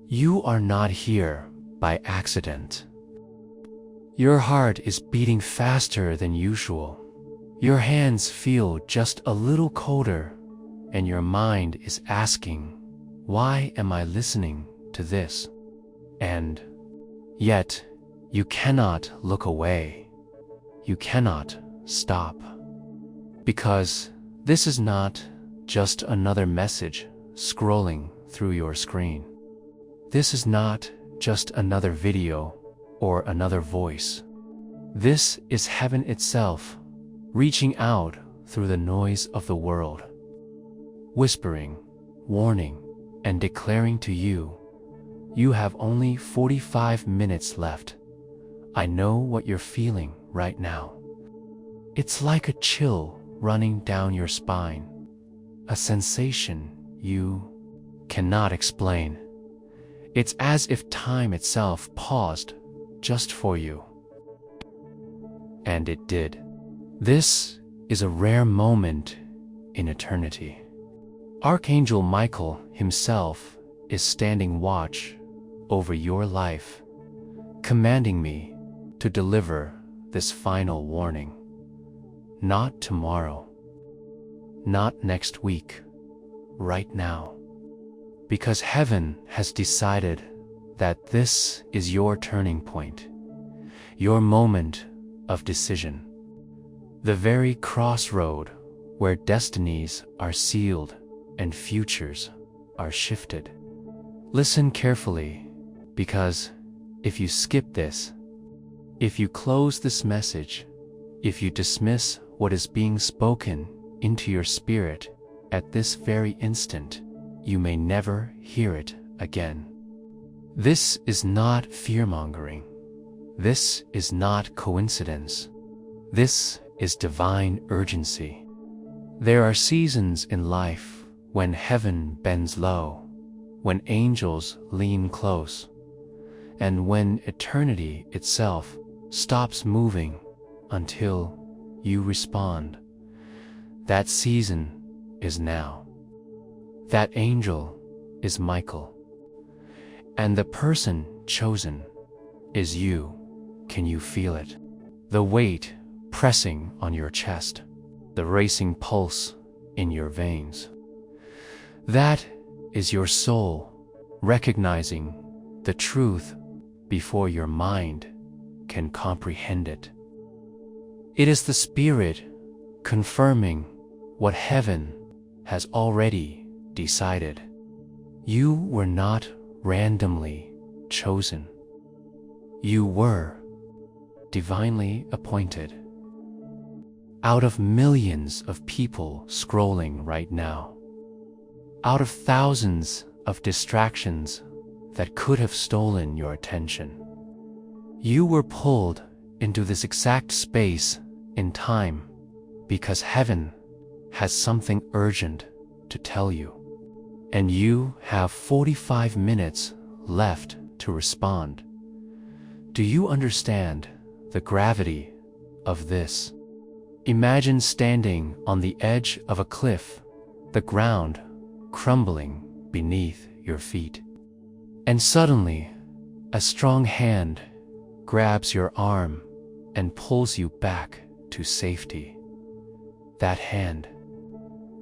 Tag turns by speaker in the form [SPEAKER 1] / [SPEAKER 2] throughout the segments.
[SPEAKER 1] You are not here by accident. Your heart is beating faster than usual. Your hands feel just a little colder, and your mind is asking, why am I listening to this? And yet, you cannot look away. You cannot stop. Because this is not just another message scrolling through your screen. This is not just another video or another voice. This is heaven itself, reaching out through the noise of the world, whispering, warning, and declaring to you, you have only 45 minutes left. I know what you're feeling right now. It's like a chill running down your spine, a sensation you cannot explain. It's as if time itself paused just for you. And it did. This is a rare moment in eternity. Archangel Michael himself is standing watch over your life, commanding me to deliver this final warning. Not tomorrow, not next week, right now. Because heaven has decided that this is your turning point, your moment of decision, the very crossroad where destinies are sealed and futures are shifted. Listen carefully, because if you skip this, if you close this message, if you dismiss what is being spoken into your spirit at this very instant, you may never hear it again. This is not fear-mongering. This is not coincidence. This is divine urgency. There are seasons in life when heaven bends low, when angels lean close, and when eternity itself stops moving until you respond. That season is now. That angel is Michael. And the person chosen is you. Can you feel it? The weight pressing on your chest, the racing pulse in your veins. That is your soul recognizing the truth before your mind can comprehend it. It is the Spirit confirming what heaven has already decided. You were not randomly chosen. You were divinely appointed. Out of millions of people scrolling right now, out of thousands of distractions that could have stolen your attention, you were pulled into this exact space in time because heaven has something urgent to tell you. And you have 45 minutes left to respond. Do you understand the gravity of this? Imagine standing on the edge of a cliff, the ground crumbling beneath your feet. And suddenly, a strong hand grabs your arm and pulls you back to safety. That hand,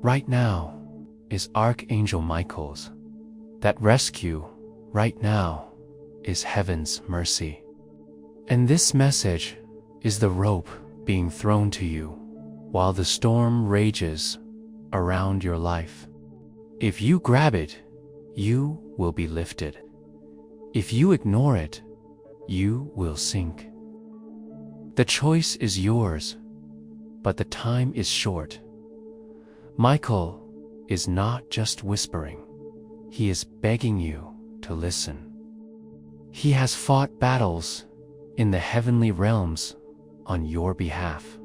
[SPEAKER 1] right now, is Archangel Michael's. That rescue, right now, is heaven's mercy. And this message is the rope being thrown to you while the storm rages around your life. If you grab it, you will be lifted. If you ignore it, you will sink. The choice is yours, but the time is short. Michael is not just whispering. He is begging you to listen. He has fought battles in the heavenly realms on your behalf.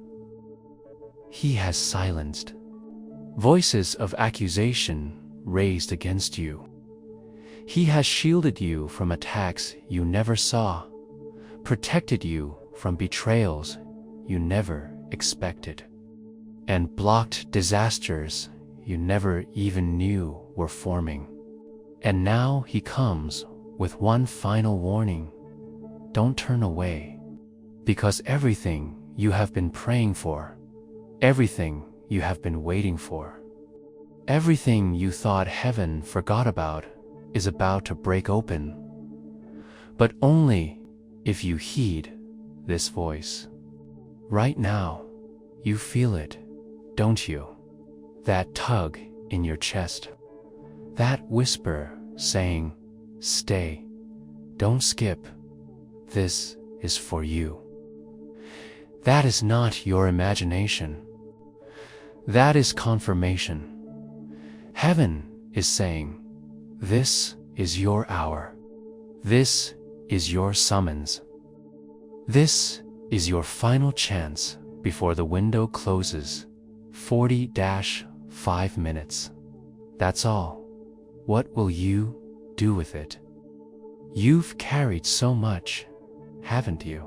[SPEAKER 1] He has silenced voices of accusation raised against you. He has shielded you from attacks you never saw, protected you from betrayals you never expected, and blocked disasters you never even knew were forming. And now he comes with one final warning. Don't turn away, because everything you have been praying for, everything you have been waiting for, everything you thought heaven forgot about is about to break open. But only if you heed this voice. Right now, you feel it, don't you? That tug in your chest, that whisper saying, stay, don't skip, this is for you. That is not your imagination. That is confirmation. Heaven is saying, this is your hour. This is your summons. This is your final chance before the window closes. 40-5 minutes. That's all. What will you do with it? You've carried so much, haven't you?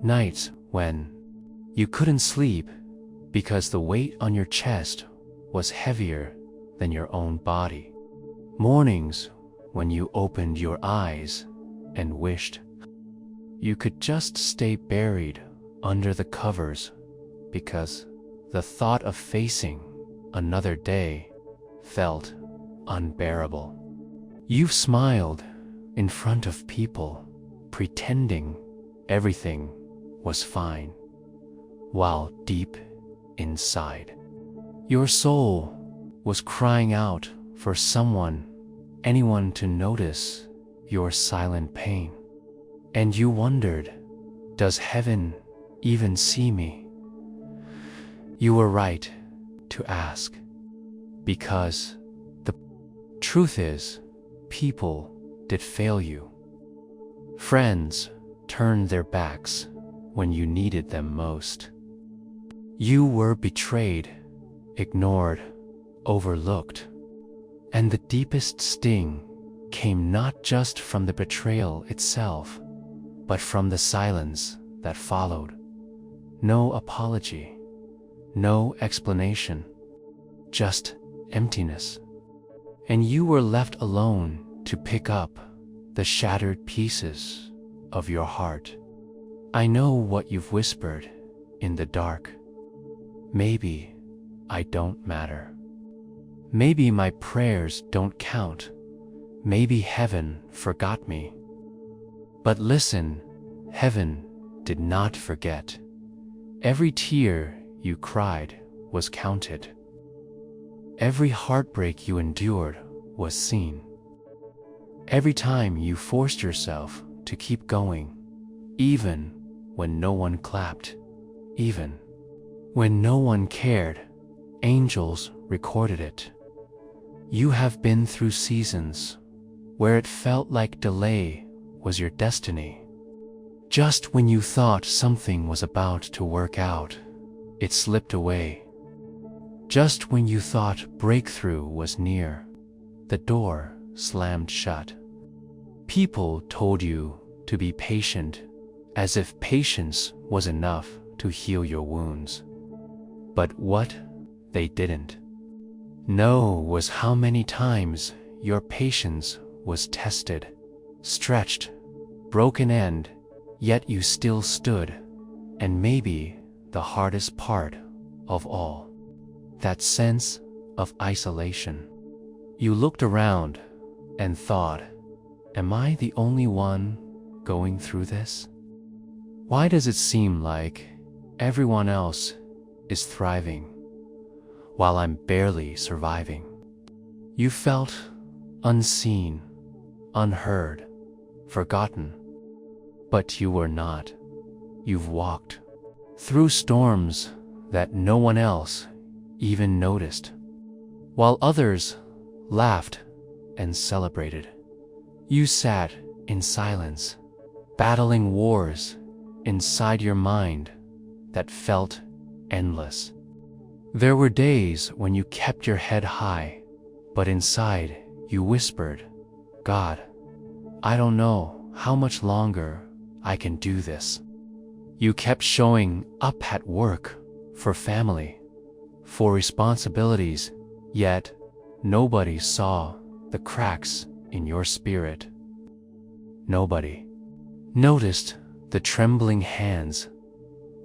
[SPEAKER 1] Nights when you couldn't sleep because the weight on your chest was heavier than your own body. Mornings when you opened your eyes and wished you could just stay buried under the covers because the thought of facing another day felt unbearable. You've smiled in front of people, pretending everything was fine, while deep inside, your soul was crying out for anyone to notice your silent pain. And you wondered, does heaven even see me? You were right to ask, because the truth is, people did fail you. Friends turned their backs when you needed them most. You were betrayed, ignored, overlooked. And the deepest sting came not just from the betrayal itself, but from the silence that followed. No apology, no explanation, just emptiness. And you were left alone to pick up the shattered pieces of your heart. I know what you've whispered in the dark. Maybe I don't matter. Maybe my prayers don't count. Maybe heaven forgot me. But listen, heaven did not forget. Every tear you cried was counted. Every heartbreak you endured was seen. Every time you forced yourself to keep going, even when no one clapped, even when no one cared, angels recorded it. You have been through seasons where it felt like delay was your destiny. Just when you thought something was about to work out, it slipped away. Just when you thought breakthrough was near, the door slammed shut. People told you to be patient, as if patience was enough to heal your wounds. But what they didn't know was how many times your patience was tested, stretched, broken end, yet you still stood. And maybe the hardest part of all, that sense of isolation. You looked around and thought, am I the only one going through this? Why does it seem like everyone else is thriving while I'm barely surviving? You felt unseen, unheard, forgotten. But you were not. You've walked through storms that no one else even noticed, while others laughed and celebrated. You sat in silence, battling wars inside your mind that felt endless. There were days when you kept your head high, but inside you whispered, God, I don't know how much longer I can do this. You kept showing up at work, for family, for responsibilities, yet nobody saw the cracks in your spirit. Nobody noticed the trembling hands,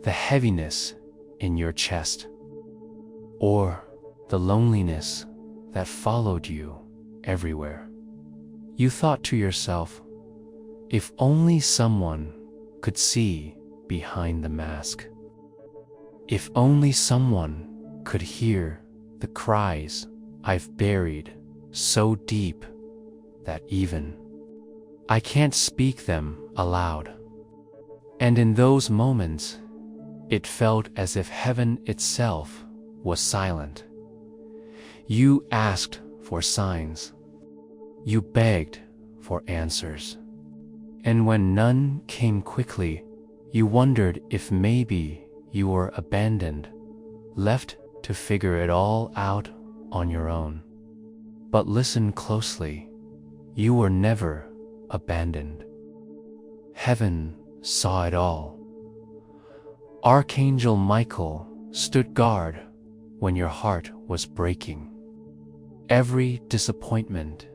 [SPEAKER 1] the heaviness in your chest, or the loneliness that followed you everywhere. You thought to yourself, if only someone could see behind the mask. If only someone could hear the cries I've buried so deep that even I can't speak them aloud. And in those moments, it felt as if heaven itself was silent. You asked for signs. You begged for answers. And when none came quickly, you wondered if maybe you were abandoned, left to figure it all out on your own. But listen closely. You were never abandoned. Heaven saw it all. Archangel Michael stood guard when your heart was breaking. Every disappointment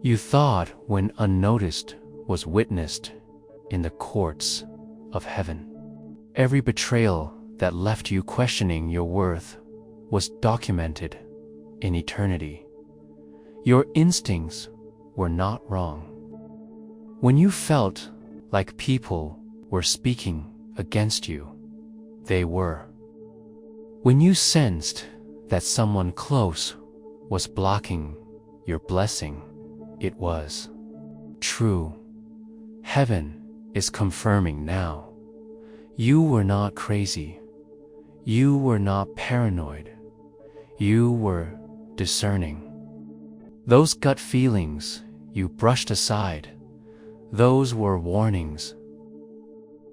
[SPEAKER 1] you thought went unnoticed was witnessed in the courts of heaven. Every betrayal that left you questioning your worth was documented in eternity. Your instincts were not wrong. When you felt like people were speaking against you, they were. When you sensed that someone close was blocking your blessing, it was true. Heaven is confirming now. You were not crazy. You were not paranoid. You were discerning. Those gut feelings you brushed aside, those were warnings.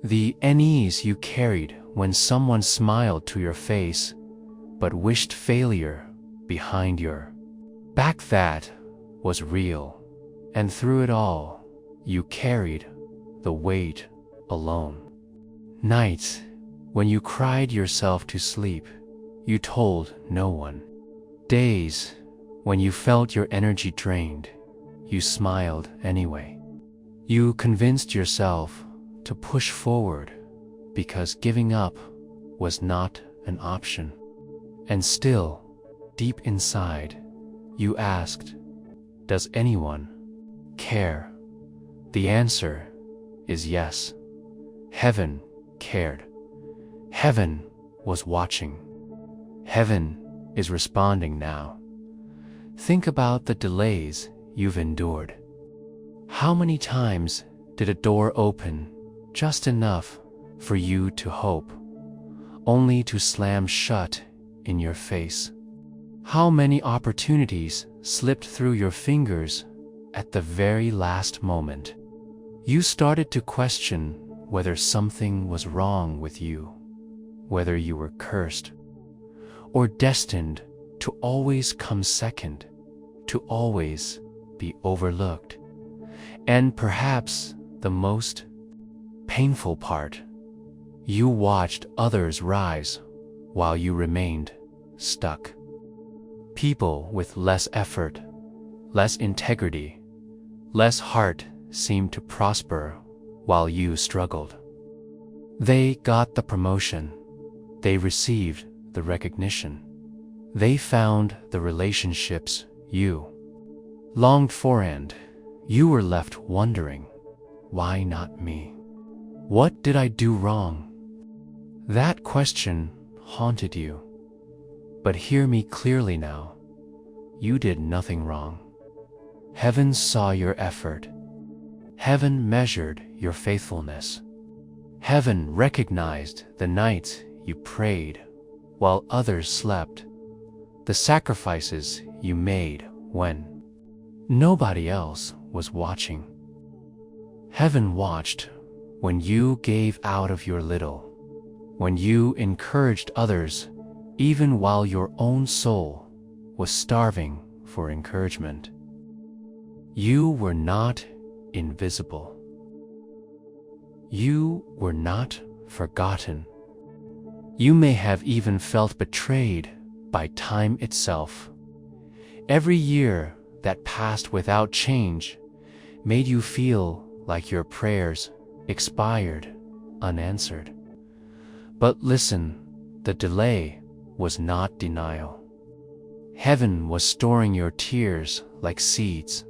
[SPEAKER 1] The unease you carried when someone smiled to your face but wished failure behind your back, that was real. And through it all, you carried the weight alone. Nights when you cried yourself to sleep, you told no one. Days when you felt your energy drained, you smiled anyway. You convinced yourself to push forward because giving up was not an option. And still, deep inside, you asked, does anyone care? The answer is yes. Heaven cared. Heaven was watching. Heaven is responding now. Think about the delays you've endured. How many times did a door open just enough for you to hope, only to slam shut in your face? How many opportunities slipped through your fingers at the very last moment? You started to question whether something was wrong with you, whether you were cursed, or destined to always come second, to always be overlooked. And perhaps the most painful part, you watched others rise while you remained stuck. People with less effort, less integrity, less heart seemed to prosper while you struggled. They got the promotion. They received the recognition. They found the relationships you longed for, and you were left wondering, why not me? What did I do wrong? That question haunted you. But hear me clearly now. You did nothing wrong. Heaven saw your effort. Heaven measured your faithfulness. Heaven recognized the nights you prayed while others slept, the sacrifices you made when nobody else was watching. Heaven watched when you gave out of your little, when you encouraged others even while your own soul was starving for encouragement. You were not invisible. You were not forgotten. You may have even felt betrayed by time itself. Every year that passed without change made you feel like your prayers expired unanswered. But listen, the delay was not denial. Heaven was storing your tears like seeds,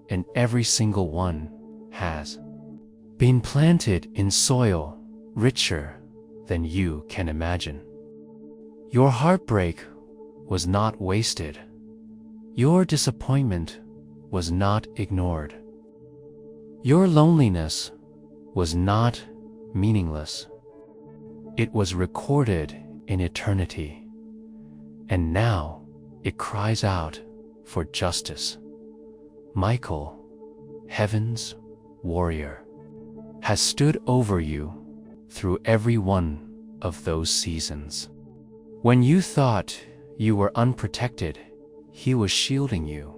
[SPEAKER 1] and every single one has been planted in soil richer than you can imagine. Your heartbreak was not wasted. Your disappointment was not ignored. Your loneliness was not meaningless. It was recorded in eternity, and now it cries out for justice. Michael, heaven's warrior, has stood over you through every one of those seasons. When you thought you were unprotected, he was shielding you.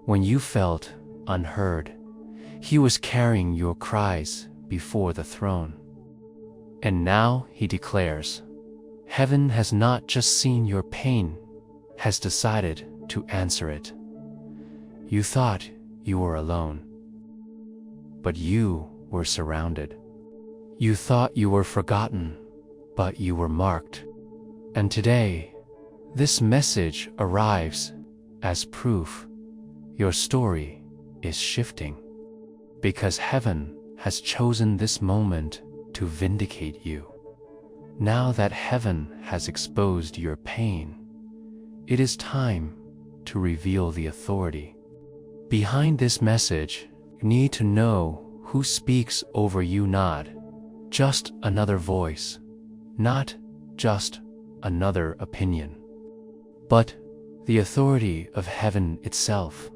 [SPEAKER 1] When you felt unheard, he was carrying your cries before the throne. And now he declares, heaven has not just seen your pain, has decided to answer it. You thought you were alone, but you were surrounded. You thought you were forgotten, but you were marked. And today, this message arrives as proof your story is shifting, because heaven has chosen this moment to vindicate you. Now that heaven has exposed your pain, it is time to reveal the authority. Behind this message, you need to know who speaks over you, not just another voice, not just another opinion, but the authority of heaven itself.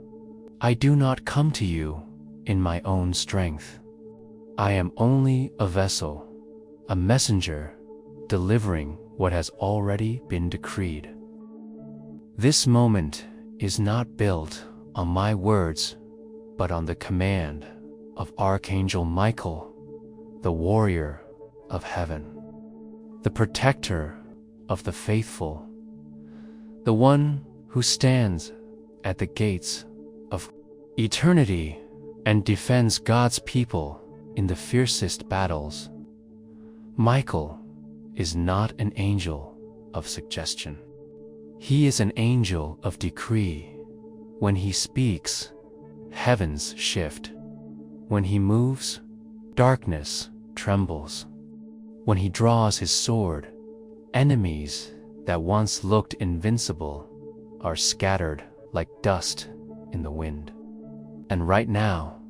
[SPEAKER 1] I do not come to you in my own strength. I am only a vessel, a messenger, delivering what has already been decreed. This moment is not built on my words, but on the command of Archangel Michael, the warrior of heaven, the protector of the faithful, the one who stands at the gates of eternity and defends God's people in the fiercest battles. Michael is not an angel of suggestion. He is an angel of decree. When he speaks, heavens shift. When he moves, darkness trembles. When he draws his sword, enemies that once looked invincible are scattered like dust in the wind. And right now,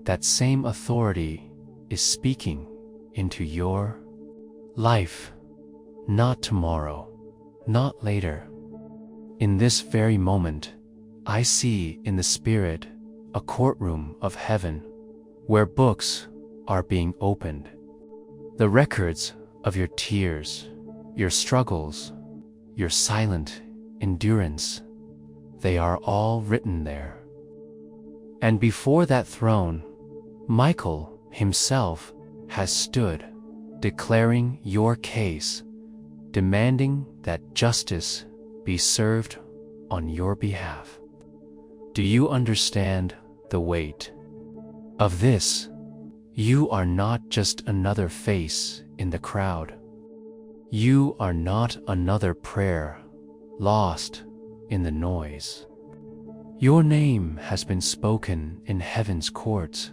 [SPEAKER 1] that same authority is speaking into your life, not tomorrow, not later. In this very moment, I see in the spirit a courtroom of heaven where books are being opened. The records of your tears, your struggles, your silent endurance, they are all written there. And before that throne, Michael himself has stood, declaring your case, demanding that justice be served on your behalf. Do you understand the weight of this? You are not just another face in the crowd. You are not another prayer lost in the noise. Your name has been spoken in heaven's courts,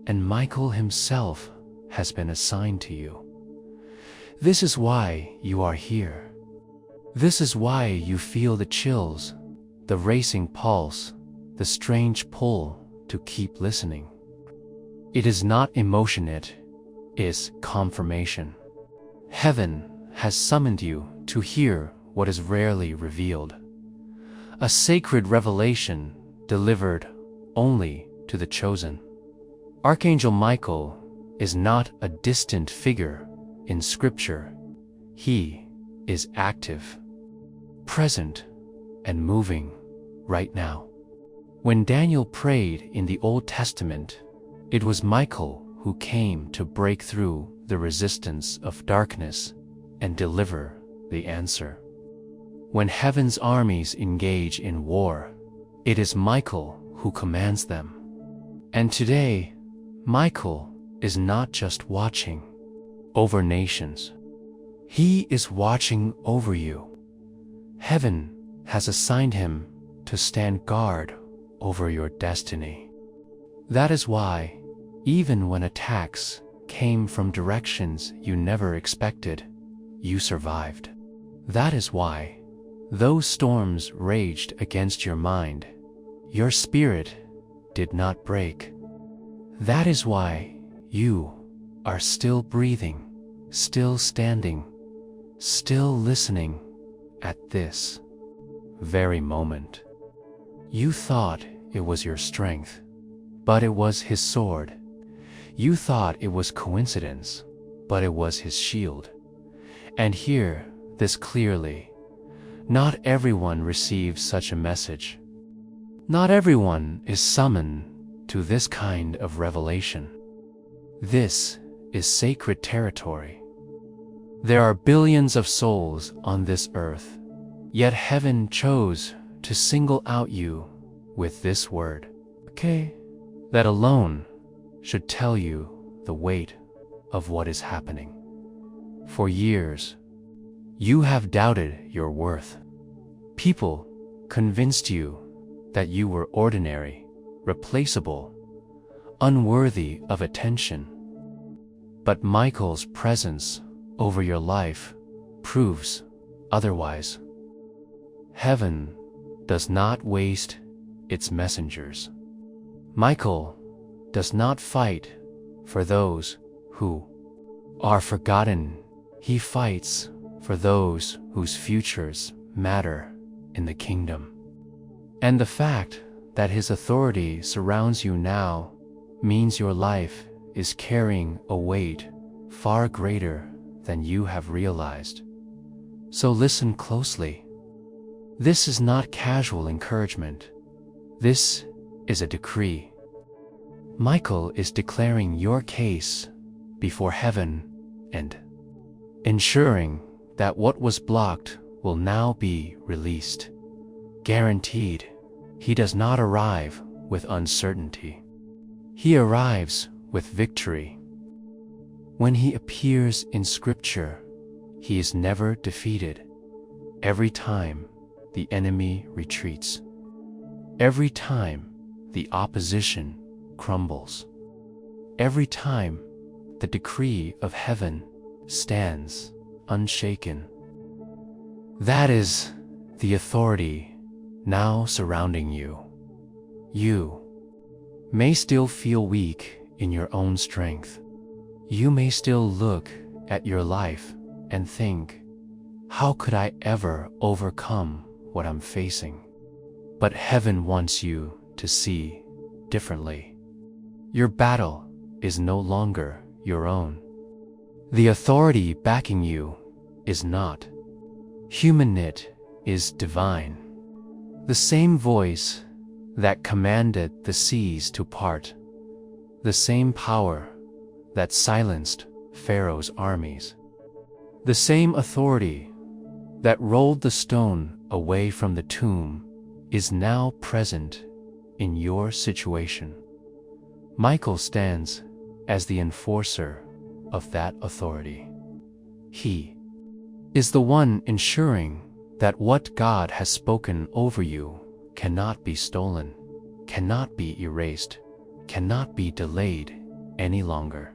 [SPEAKER 1] and Michael himself has been assigned to you. This is why you are here. This is why you feel the chills, the racing pulse, the strange pull to keep listening. It is not emotion, it is confirmation. Heaven has summoned you to hear what is rarely revealed. A sacred revelation delivered only to the chosen. Archangel Michael is not a distant figure in Scripture. He is active, present, and moving right now. When Daniel prayed in the Old Testament, it was Michael who came to break through the resistance of darkness and deliver the answer. When heaven's armies engage in war, it is Michael who commands them. And today, Michael is not just watching over nations. He is watching over you. Heaven has assigned him to stand guard over your destiny. That is why, even when attacks came from directions you never expected, you survived. That is why, though storms raged against your mind, your spirit did not break. That is why you are still breathing, still standing, still listening at this very moment. You thought it was your strength, but it was his sword. You thought it was coincidence, but it was his shield. And hear this clearly. Not everyone receives such a message. Not everyone is summoned to this kind of revelation. This is sacred territory. There are billions of souls on this earth, yet heaven chose to single out you with this word. Okay? That alone should tell you the weight of what is happening. For years, you have doubted your worth. People convinced you that you were ordinary, replaceable, unworthy of attention. But Michael's presence over your life proves otherwise. Heaven does not waste its messengers. Michael does not fight for those who are forgotten. He fights for those whose futures matter in the kingdom. And the fact that his authority surrounds you now means your life is carrying a weight far greater than you have realized. So listen closely. This is not casual encouragement. This is a decree. Michael is declaring your case before heaven and ensuring that what was blocked will now be released. Guaranteed, he does not arrive with uncertainty. He arrives with victory. When he appears in Scripture, he is never defeated. Every time the enemy retreats, every time the opposition crumbles, every time the decree of heaven stands unshaken. That is the authority now surrounding you. You may still feel weak in your own strength. You may still look at your life and think, how could I ever overcome what I'm facing? But heaven wants you to see differently. Your battle is no longer your own. The authority backing you is not human, it is divine. The same voice that commanded the seas to part, the same power that silenced Pharaoh's armies, the same authority that rolled the stone away from the tomb is now present in your situation. Michael stands as the enforcer of that authority. He is the one ensuring that what God has spoken over you cannot be stolen, cannot be erased, cannot be delayed any longer.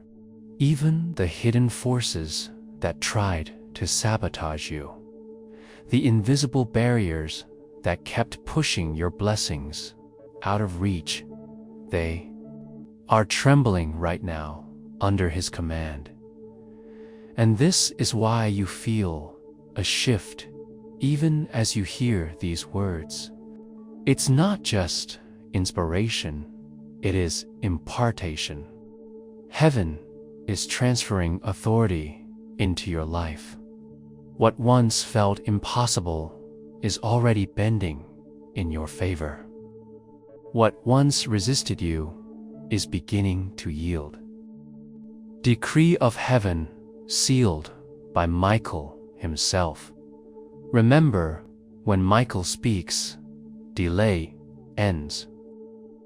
[SPEAKER 1] Even the hidden forces that tried to sabotage you, the invisible barriers that kept pushing your blessings out of reach, they are trembling right now under his command. And this is why you feel a shift even as you hear these words. It's not just inspiration, it is impartation. Heaven is transferring authority into your life. What once felt impossible is already bending in your favor. What once resisted you is beginning to yield. Decree of heaven sealed by Michael himself. Remember, when Michael speaks, delay ends.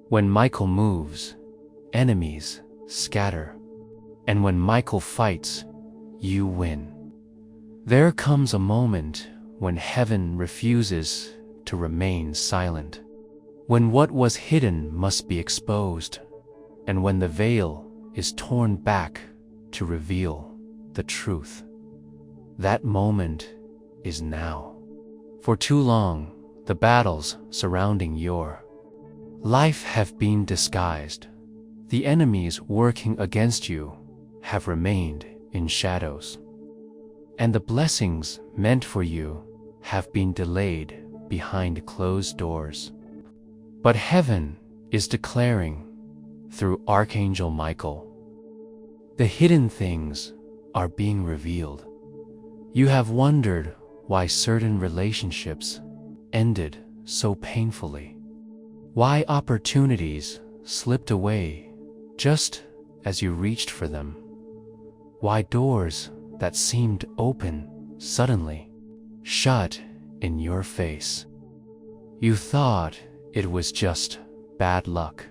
[SPEAKER 1] When Michael moves, enemies scatter. And when Michael fights, you win. There comes a moment when heaven refuses to remain silent, when what was hidden must be exposed, and when the veil is torn back to reveal the truth. That moment is now. For too long, the battles surrounding your life have been disguised. The enemies working against you have remained in shadows, and the blessings meant for you have been delayed behind closed doors. But heaven is declaring through Archangel Michael, the hidden things are being revealed. You have wondered why certain relationships ended so painfully, why opportunities slipped away just as you reached for them, why doors that seemed open suddenly shut in your face. You thought it was just bad luck,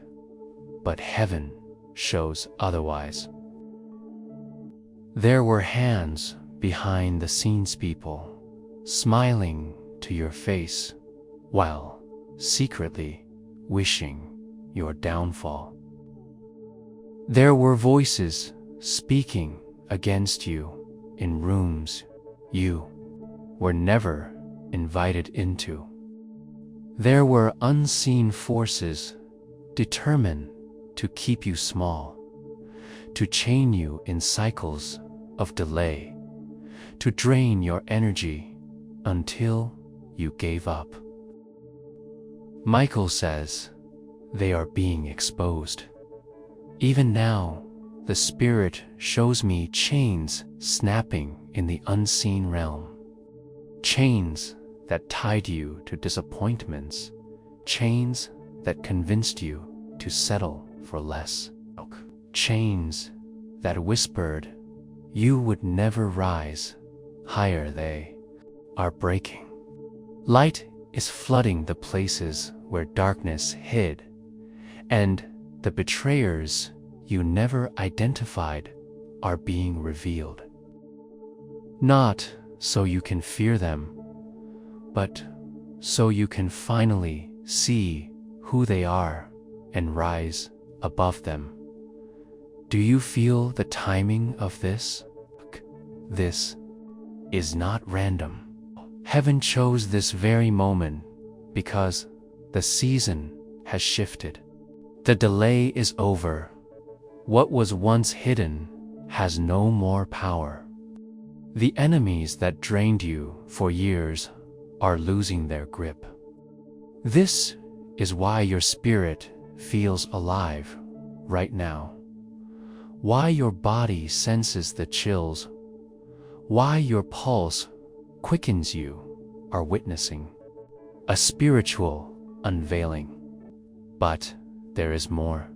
[SPEAKER 1] but heaven shows otherwise. There were hands behind the scenes, people smiling to your face while secretly wishing your downfall. There were voices speaking against you in rooms you were never invited into. There were unseen forces determined to keep you small, to chain you in cycles of delay, to drain your energy until you gave up. Michael says they are being exposed. Even now, the Spirit shows me chains snapping in the unseen realm. Chains that tied you to disappointments. Chains that convinced you to settle for less. Chains that whispered you would never rise higher. They are breaking. Light is flooding the places where darkness hid, and the betrayers you never identified are being revealed. Not so you can fear them, but so you can finally see who they are and rise above them. Do you feel the timing of this? This is not random. Heaven chose this very moment because the season has shifted. The delay is over. What was once hidden has no more power. The enemies that drained you for years are losing their grip. This is why your spirit feels alive right now. Why your body senses the chills. Why your pulse quickens. You are witnessing a spiritual unveiling. But there is more.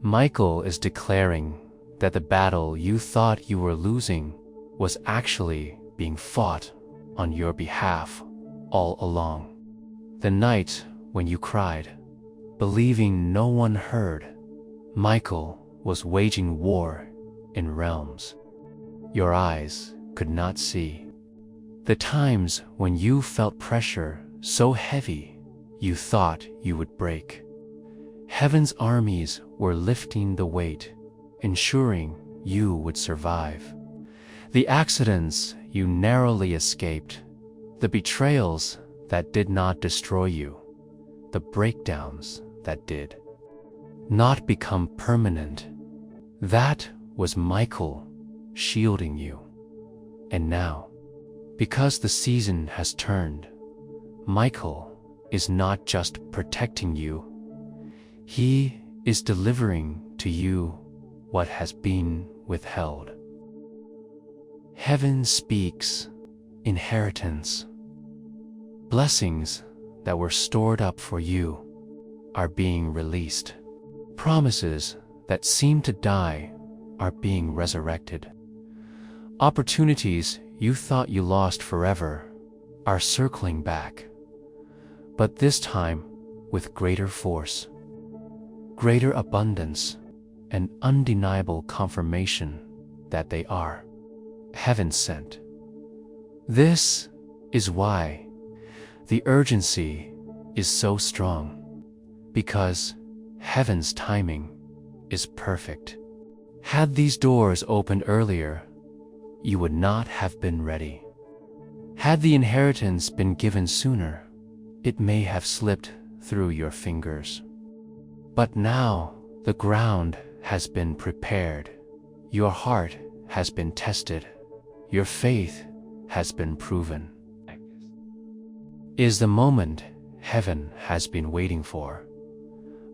[SPEAKER 1] Michael is declaring that the battle you thought you were losing was actually being fought on your behalf all along. The night when you cried, believing no one heard, Michael was waging war in realms your eyes could not see. The times when you felt pressure so heavy you thought you would break. Heaven's armies were lifting the weight, ensuring you would survive. The accidents you narrowly escaped, the betrayals that did not destroy you, the breakdowns that did not become permanent. That was Michael shielding you. And now, because the season has turned, Michael is not just protecting you, he is delivering to you what has been withheld. Heaven speaks inheritance. Blessings that were stored up for you are being released. Promises that seem to die are being resurrected. Opportunities you thought you lost forever are circling back, but this time with greater force, greater abundance, an undeniable confirmation that they are heaven sent. This is why the urgency is so strong, because heaven's timing is perfect. Had these doors opened earlier, you would not have been ready. Had the inheritance been given sooner, it may have slipped through your fingers. But now the ground has been prepared, your heart has been tested, your faith has been proven. Is the moment heaven has been waiting for.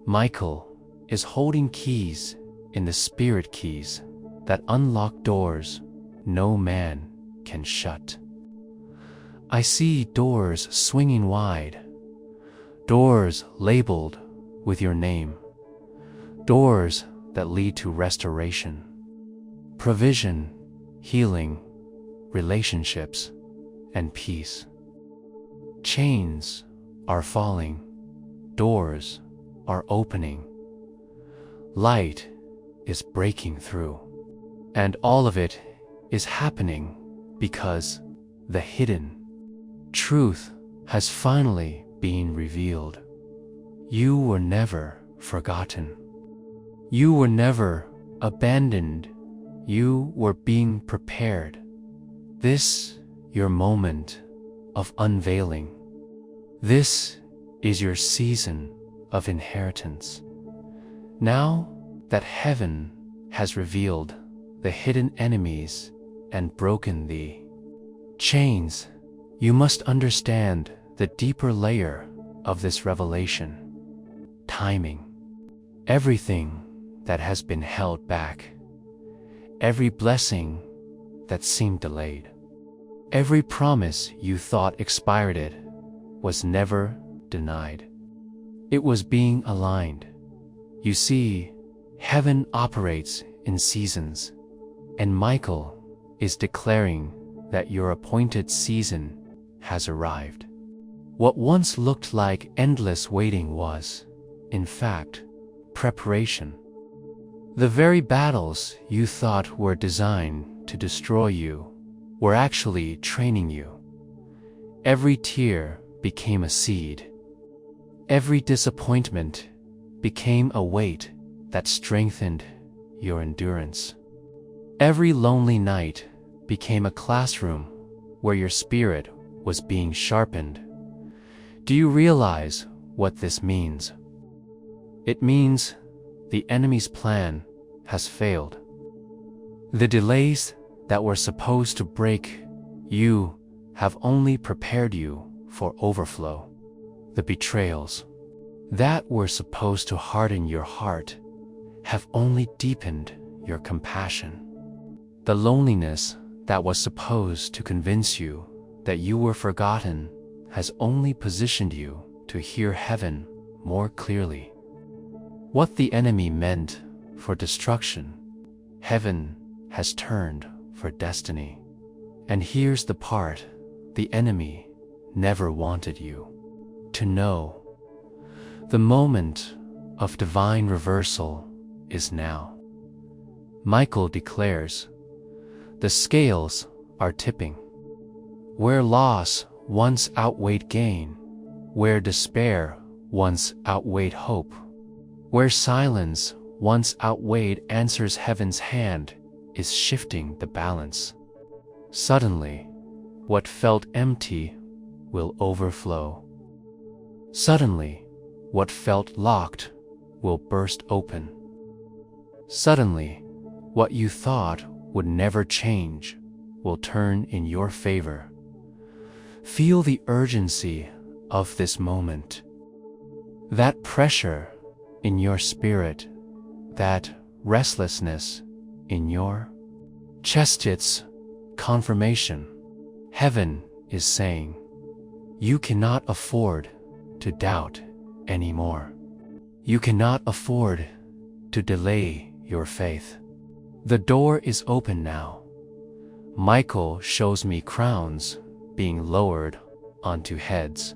[SPEAKER 1] Michael is holding keys in the spirit keys that unlock doors no man can shut. I see doors swinging wide, doors labeled with your name, doors that lead to restoration, provision, healing, relationships, and peace. Chains are falling, doors are opening, light is breaking through, and all of it is happening because the hidden truth has finally been revealed. You were never forgotten. You were never abandoned. You were being prepared. This your moment of unveiling. This is your season of inheritance. Now that heaven has revealed the hidden enemies and broken the chains, you must understand the deeper layer of this revelation. Timing. Everything that has been held back, every blessing that seemed delayed, every promise you thought expired was never denied. It was being aligned. You see, heaven operates in seasons, and Michael is declaring that your appointed season has arrived. What once looked like endless waiting was, in fact, preparation. The very battles you thought were designed to destroy you were actually training you. Every tear became a seed. Every disappointment became a weight that strengthened your endurance. Every lonely night became a classroom where your spirit was being sharpened. Do you realize what this means? It means the enemy's plan has failed. The delays that were supposed to break you have only prepared you for overflow. The betrayals that were supposed to harden your heart have only deepened your compassion. The loneliness that was supposed to convince you that you were forgotten has only positioned you to hear heaven more clearly. What the enemy meant for destruction, heaven has turned for destiny. And here's the part the enemy never wanted you to know. The moment of divine reversal is now. Michael declares, the scales are tipping. Where loss once outweighed gain, where despair once outweighed hope, where silence once outweighed answers, heaven's hand is shifting the balance. Suddenly, what felt empty will overflow. Suddenly, what felt locked will burst open. Suddenly, what you thought would never change will turn in your favor. Feel the urgency of this moment. That pressure in your spirit, that restlessness in your chest, it's confirmation. Heaven is saying, you cannot afford to doubt anymore. You cannot afford to delay your faith. The door is open now. Michael shows me crowns being lowered onto heads.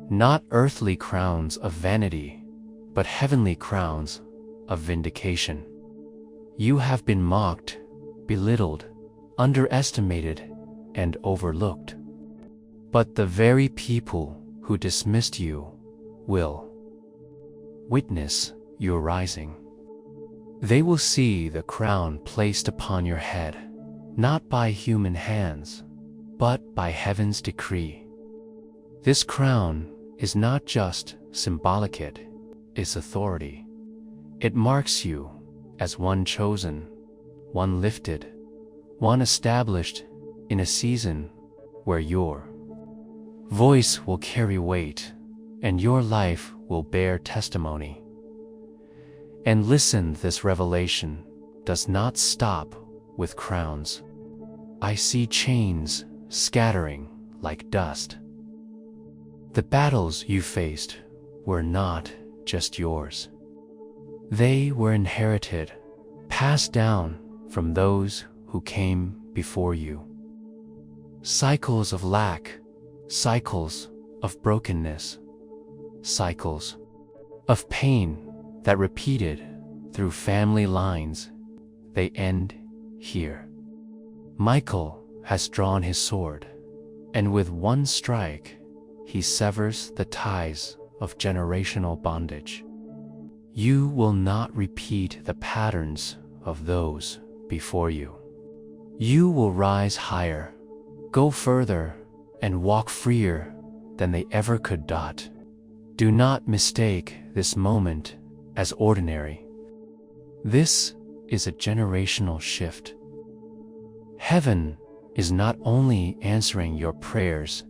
[SPEAKER 1] Not earthly crowns of vanity, but heavenly crowns of vindication. You have been mocked, belittled, underestimated, and overlooked. But the very people who dismissed you will witness your rising. They will see the crown placed upon your head, not by human hands, but by heaven's decree. This crown is not just symbolic, it is authority. It marks you as one chosen, one lifted, one established in a season where your voice will carry weight and your life will bear testimony. And listen, this revelation does not stop with crowns. I see chains scattering like dust. The battles you faced were not just yours. They were inherited, passed down from those who came before you. Cycles of lack, cycles of brokenness, cycles of pain that repeated through family lines, they end here. Michael has drawn his sword, and with one strike, he severs the ties of generational bondage. You will not repeat the patterns of those before you. You will rise higher, go further, and walk freer than they ever could. Do not mistake this moment as ordinary. This is a generational shift. Heaven is not only answering your prayers,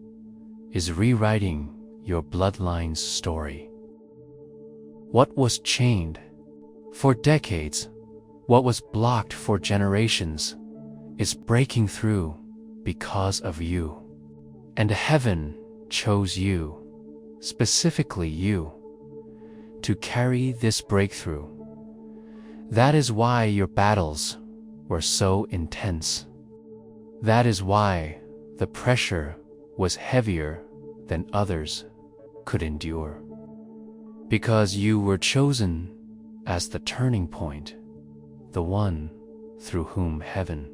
[SPEAKER 1] is rewriting your bloodline's story. What was chained for decades, what was blocked for generations, is breaking through because of you. And heaven chose you, specifically you, to carry this breakthrough. That is why your battles were so intense. That is why the pressure was heavier than others could endure. Because you were chosen as the turning point, the one through whom heaven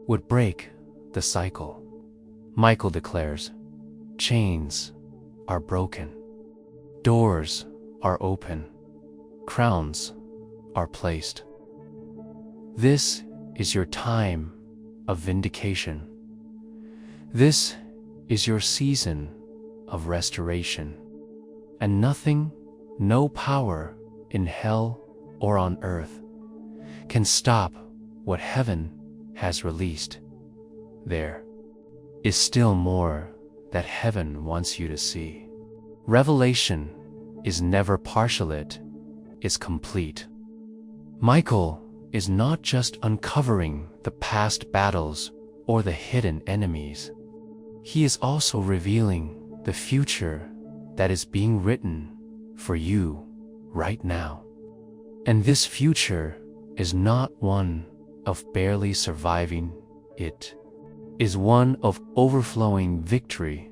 [SPEAKER 1] would break the cycle. Michael declares, chains are broken, doors are open, crowns are placed. This is your time of vindication. This is your season of restoration. And nothing, no power in hell or on earth can stop what heaven has released. There is still more that heaven wants you to see. Revelation is never partial, it is complete. Michael is not just uncovering the past battles or the hidden enemies. He is also revealing the future that is being written for you right now. And this future is not one of barely surviving, it is one of overflowing victory.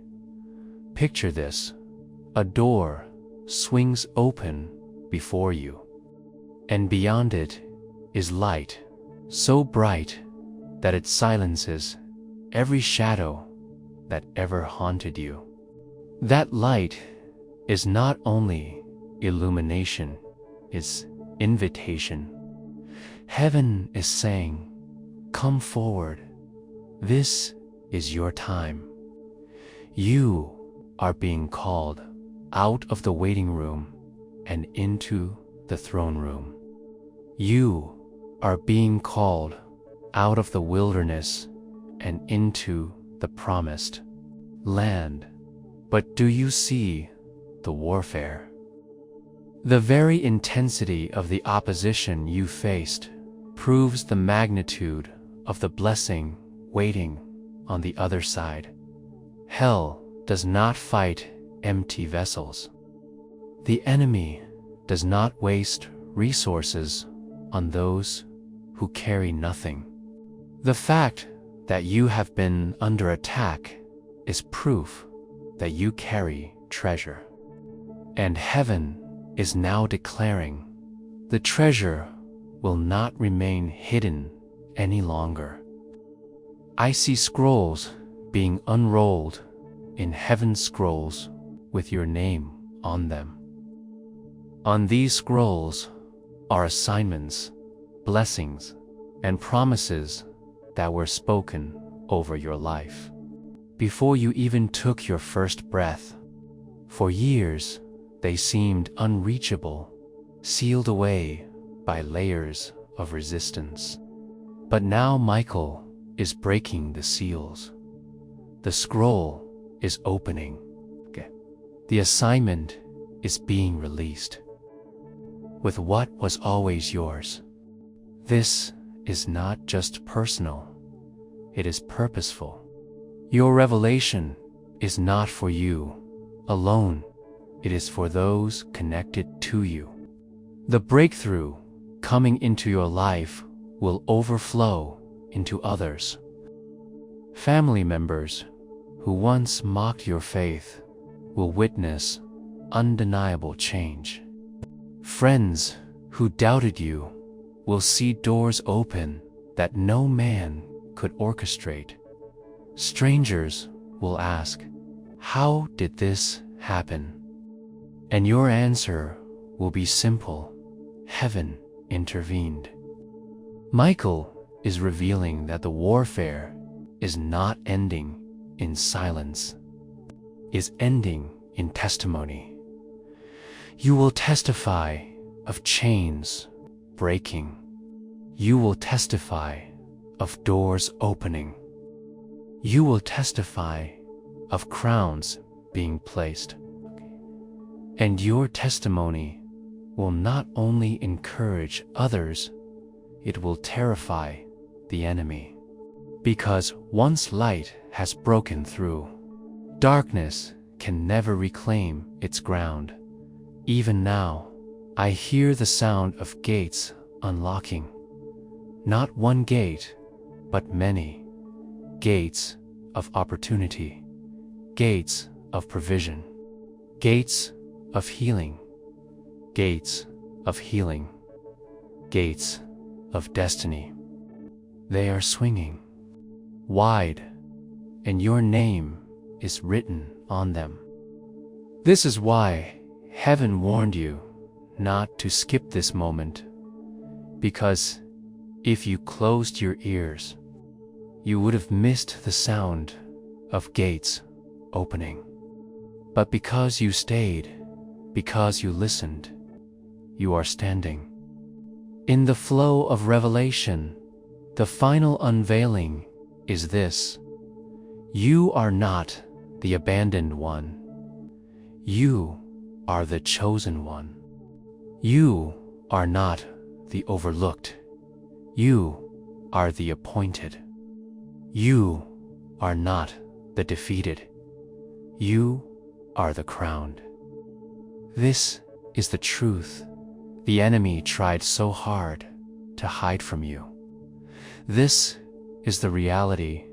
[SPEAKER 1] Picture this: a door swings open before you, and beyond it is light so bright that it silences every shadow that ever haunted you. That light is not only illumination, it's invitation. Heaven is saying, come forward. This is your time. You are being called out of the waiting room and into the throne room. You are being called out of the wilderness and into the promised land. But do you see the warfare? The very intensity of the opposition you faced proves the magnitude of the blessing waiting on the other side. Hell does not fight empty vessels. The enemy does not waste resources on those who carry nothing. The fact that you have been under attack is proof that you carry treasure. And heaven is now declaring, The treasure will not remain hidden any longer. I see scrolls being unrolled in heaven's scrolls with your name on them. On these scrolls are assignments, blessings, and promises that were spoken over your life before you even took your first breath. For years, they seemed unreachable, sealed away by layers of resistance. But now Michael is breaking the seals. The scroll is opening. The assignment is being released with what was always yours. This is not just personal, it is purposeful. Your revelation is not for you alone, it is for those connected to you. The breakthrough coming into your life will overflow into others. Family members who once mocked your faith will witness undeniable change. Friends who doubted you will see doors open that no man could orchestrate. Strangers will ask, "How did this happen?" And your answer will be simple: heaven intervened. Michael is revealing that the warfare is not ending in silence, is ending in testimony. You will testify of chains breaking. You will testify of doors opening. You will testify of crowns being placed. And your testimony will not only encourage others, it will terrify the enemy. Because once light has broken through, darkness can never reclaim its ground. Even now, I hear the sound of gates unlocking. Not one gate, but many. Gates of opportunity, gates of provision, gates of healing, gates of healing, gates of destiny. They are swinging wide, and your name is written on them. This is why heaven warned you not to skip this moment, because if you closed your ears, you would have missed the sound of gates opening. But because you stayed, because you listened, you are standing. In the flow of revelation, the final unveiling is this: you are not the abandoned one. You are the chosen one. You are not the overlooked. You are the appointed. You are not the defeated. You are the crowned. This is the truth the enemy tried so hard to hide from you. This is the reality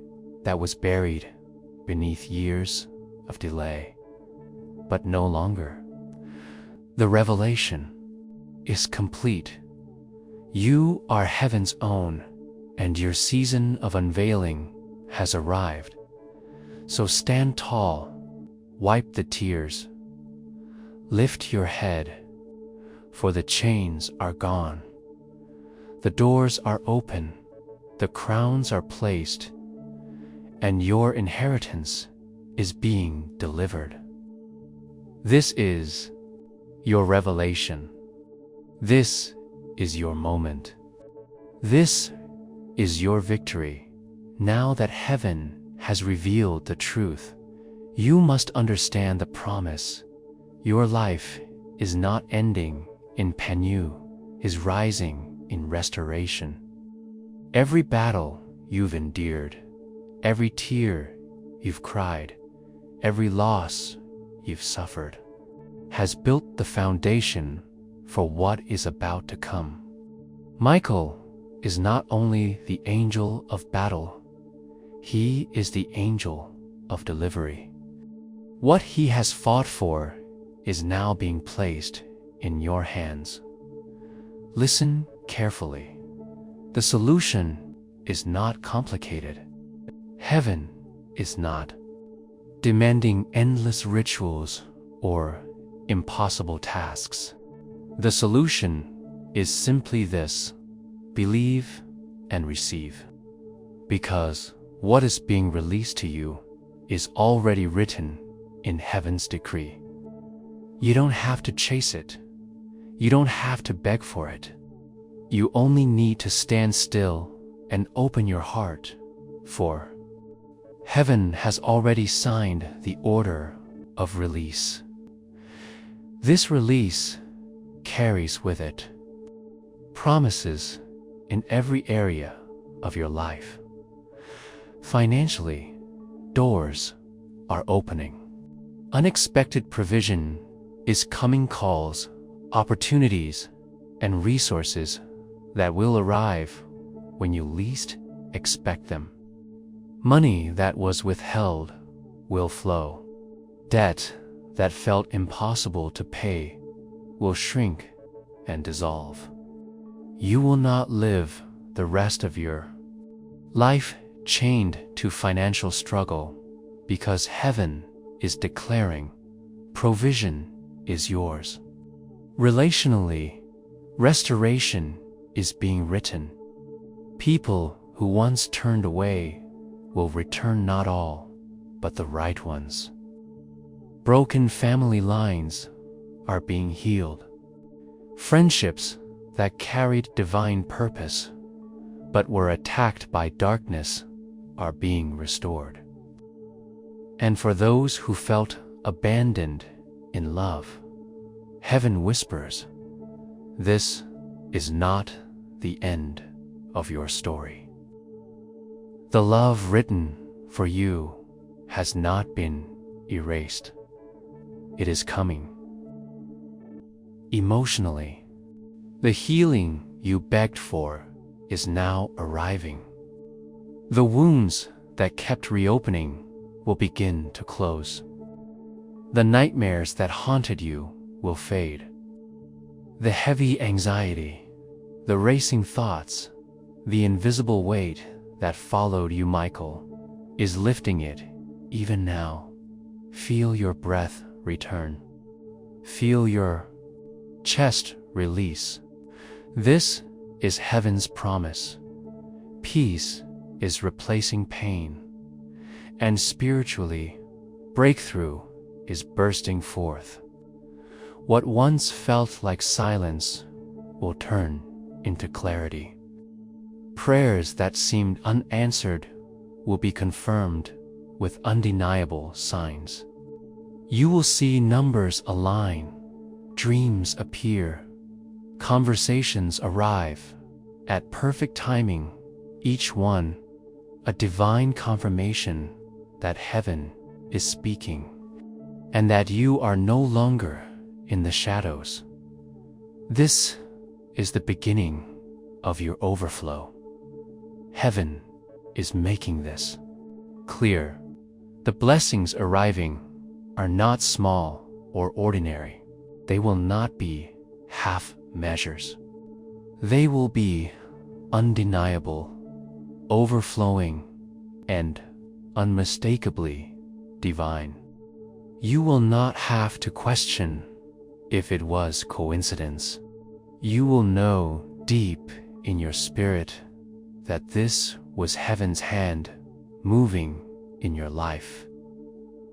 [SPEAKER 1] that was buried beneath years of delay, but no longer. The revelation is complete. You are heaven's own, and your season of unveiling has arrived. So stand tall, wipe the tears, lift your head, for the chains are gone. The doors are open, the crowns are placed, and your inheritance is being delivered. This is your revelation. This is your moment. This is your victory. Now that heaven has revealed the truth, you must understand the promise. Your life is not ending in Penu, is rising in restoration. Every battle you've endured, every tear you've cried, every loss you've suffered, has built the foundation for what is about to come. Michael is not only the angel of battle, he is the angel of delivery. What he has fought for is now being placed in your hands. Listen carefully. The solution is not complicated. Heaven is not demanding endless rituals or impossible tasks. The solution is simply this: believe and receive. Because what is being released to you is already written in heaven's decree. You don't have to chase it. You don't have to beg for it. You only need to stand still and open your heart, for heaven has already signed the order of release. This release carries with it promises in every area of your life. Financially, doors are opening. Unexpected provision is coming, calls, opportunities, and resources that will arrive when you least expect them. Money that was withheld will flow. Debt that felt impossible to pay will shrink and dissolve. You will not live the rest of your life chained to financial struggle, because heaven is declaring provision is yours. Relationally, restoration is being written. People who once turned away will return, not all, but the right ones. Broken family lines are being healed. Friendships that carried divine purpose but were attacked by darkness are being restored. And for those who felt abandoned in love, heaven whispers, this is not the end of your story. The love written for you has not been erased. It is coming. Emotionally, the healing you begged for is now arriving. The wounds that kept reopening will begin to close. The nightmares that haunted you will fade. The heavy anxiety, the racing thoughts, the invisible weight that followed you, Michael, is lifting it even now. Feel your breath return. Feel your chest release. This is heaven's promise. Peace is replacing pain, and spiritually, breakthrough is bursting forth. What once felt like silence will turn into clarity. Prayers that seemed unanswered will be confirmed with undeniable signs. You will see numbers align, dreams appear, conversations arrive at perfect timing, each one a divine confirmation that heaven is speaking, and that you are no longer in the shadows. This is the beginning of your overflow. Heaven is making this clear. The blessings arriving are not small or ordinary. They will not be half measures. They will be undeniable, overflowing, and unmistakably divine. You will not have to question if it was coincidence. You will know deep in your spirit that this was heaven's hand moving in your life.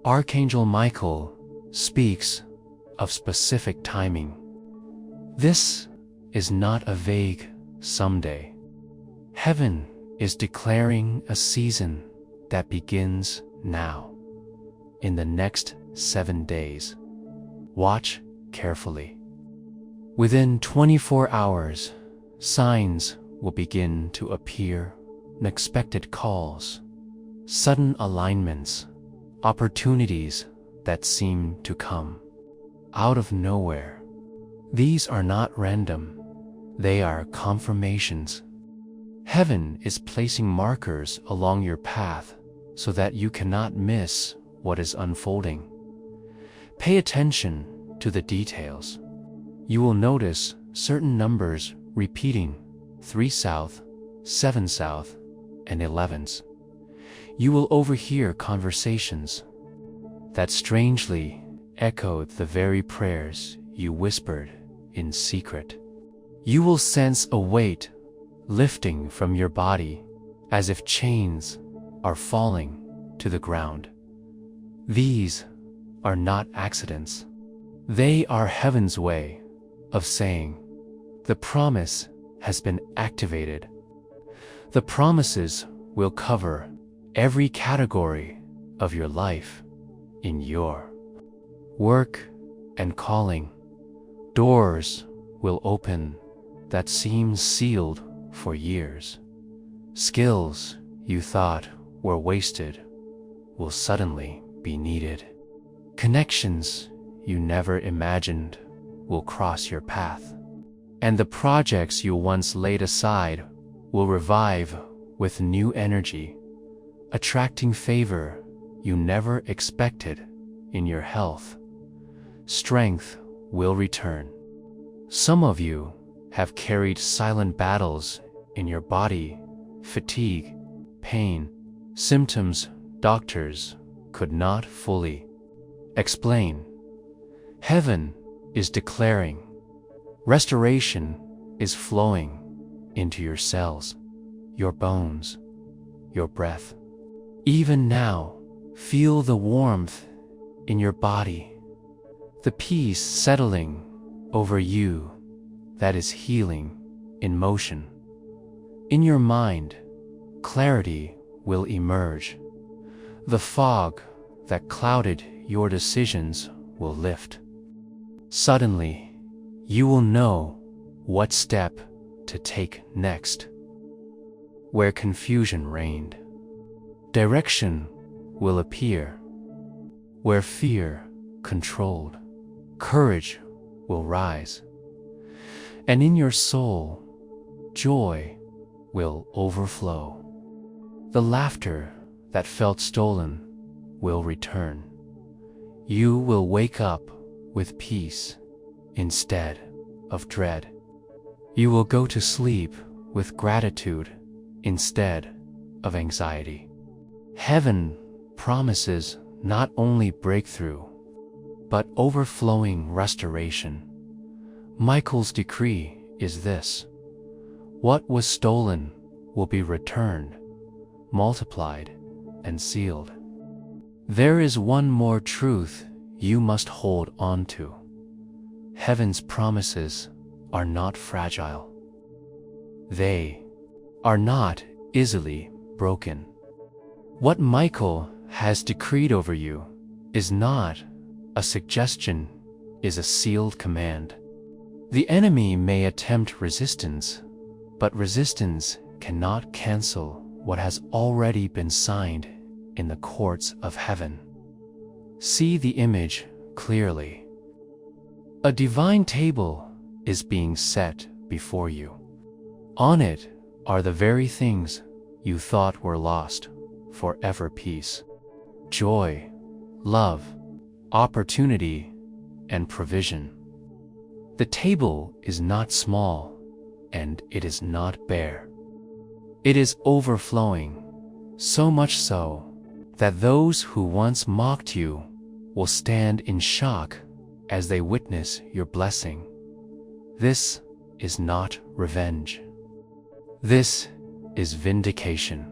[SPEAKER 1] Archangel Michael speaks of specific timing. This is not a vague someday. Heaven is declaring a season that begins now, in the next 7 days. Watch carefully. Within 24 hours, signs will begin to appear, unexpected calls, sudden alignments, opportunities that seem to come out of nowhere. These are not random, they are confirmations. Heaven is placing markers along your path so that you cannot miss what is unfolding. Pay attention to the details. You will notice certain numbers repeating 3 south, 7 south, and 11s. You will overhear conversations that strangely echoed the very prayers you whispered in secret. You will sense a weight lifting from your body as if chains are falling to the ground. These are not accidents. They are heaven's way of saying, the promise has been activated. The promises will cover every category of your life in your work and calling. Doors will open that seem sealed for years. Skills you thought were wasted will suddenly be needed. Connections you never imagined will cross your path. And the projects you once laid aside will revive with new energy, attracting favor you never expected in your health. Strength will return. Some of you have carried silent battles in your body, fatigue, pain, symptoms doctors could not fully explain. Heaven is declaring, restoration is flowing into your cells, your bones, your breath. Even now, feel the warmth in your body, the peace settling over you that is healing in motion. In your mind, clarity will emerge. The fog that clouded your decisions will lift. Suddenly, you will know what step to take next. Where confusion reigned, direction will appear. Where fear controlled, courage will rise. And in your soul, joy will overflow. The laughter that felt stolen will return. You will wake up with peace instead of dread. You will go to sleep with gratitude instead of anxiety. Heaven promises not only breakthrough, but overflowing restoration. Michael's decree is this: what was stolen will be returned, multiplied, and sealed. There is one more truth you must hold on to. Heaven's promises are not fragile. They are not easily broken. What Michael has decreed over you is not a suggestion, is a sealed command. The enemy may attempt resistance, but resistance cannot cancel what has already been signed in the courts of heaven. See the image clearly. A divine table is being set before you. On it are the very things you thought were lost: forever peace, joy, love, opportunity, and provision. The table is not small, and it is not bare. It is overflowing, so much so that those who once mocked you will stand in shock as they witness your blessing. This is not revenge. This is vindication.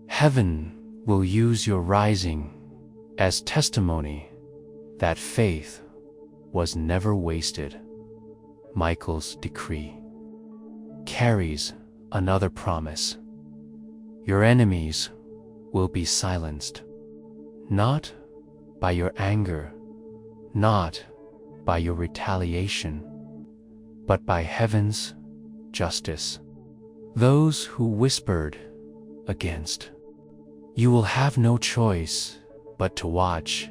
[SPEAKER 1] Heaven will use your rising as testimony that faith was never wasted. Michael's decree carries another promise. Your enemies will be silenced, not by your anger, not by your retaliation, but by heaven's justice. Those who whispered against you will have no choice but to watch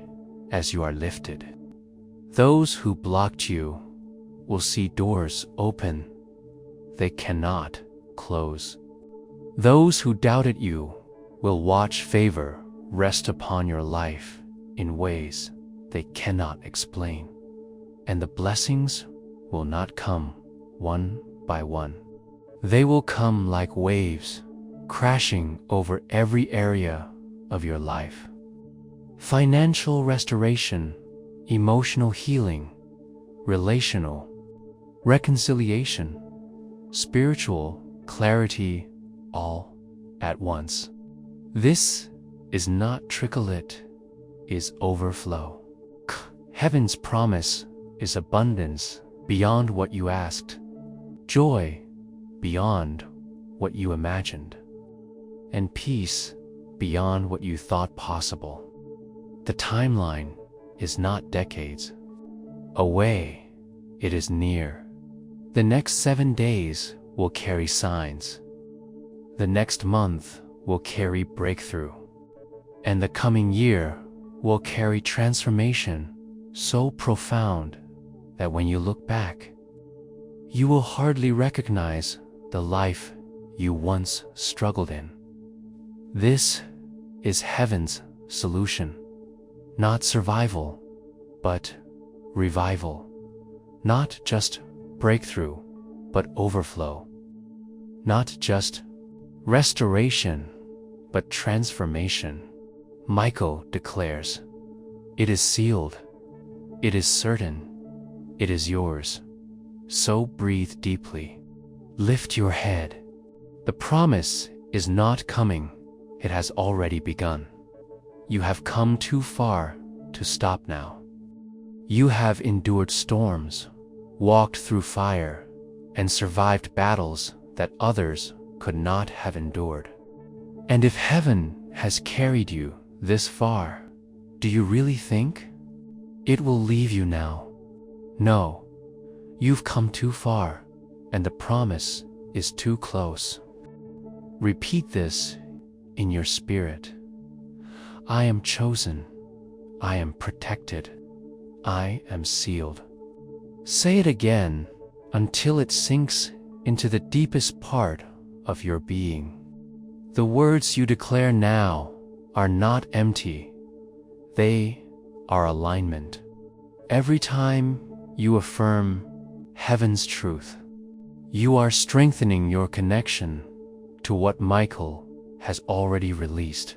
[SPEAKER 1] as you are lifted. Those who blocked you will see doors open they cannot close. Those who doubted you will watch favor rest upon your life in ways they cannot explain. And the blessings will not come one by one. They will come like waves, crashing over every area of your life. Financial restoration, emotional healing, relational reconciliation, spiritual clarity, all at once. This is not trickle, it is overflow. Heaven's promise is abundance beyond what you asked, joy beyond what you imagined, and peace beyond what you thought possible. The timeline is not decades away, it is near. The next 7 days will carry signs. The next month will carry breakthrough. And the coming year will carry transformation so profound that when you look back, you will hardly recognize the life you once struggled in. This is heaven's solution. Not survival, but revival. Not just breakthrough, but overflow. Not just restoration, but transformation. Michael declares, "It is sealed. It is certain. It is yours." So breathe deeply. Lift your head. The promise is not coming. It has already begun. You have come too far to stop now. You have endured storms, walked through fire, and survived battles that others could not have endured. And if heaven has carried you this far, do you really think it will leave you now? No, you've come too far, and the promise is too close. Repeat this in your spirit. I am chosen. I am protected. I am sealed. Say it again until it sinks into the deepest part of your being. The words you declare now are not empty. They are alignment. Every time you affirm heaven's truth, you are strengthening your connection to what Michael has already released.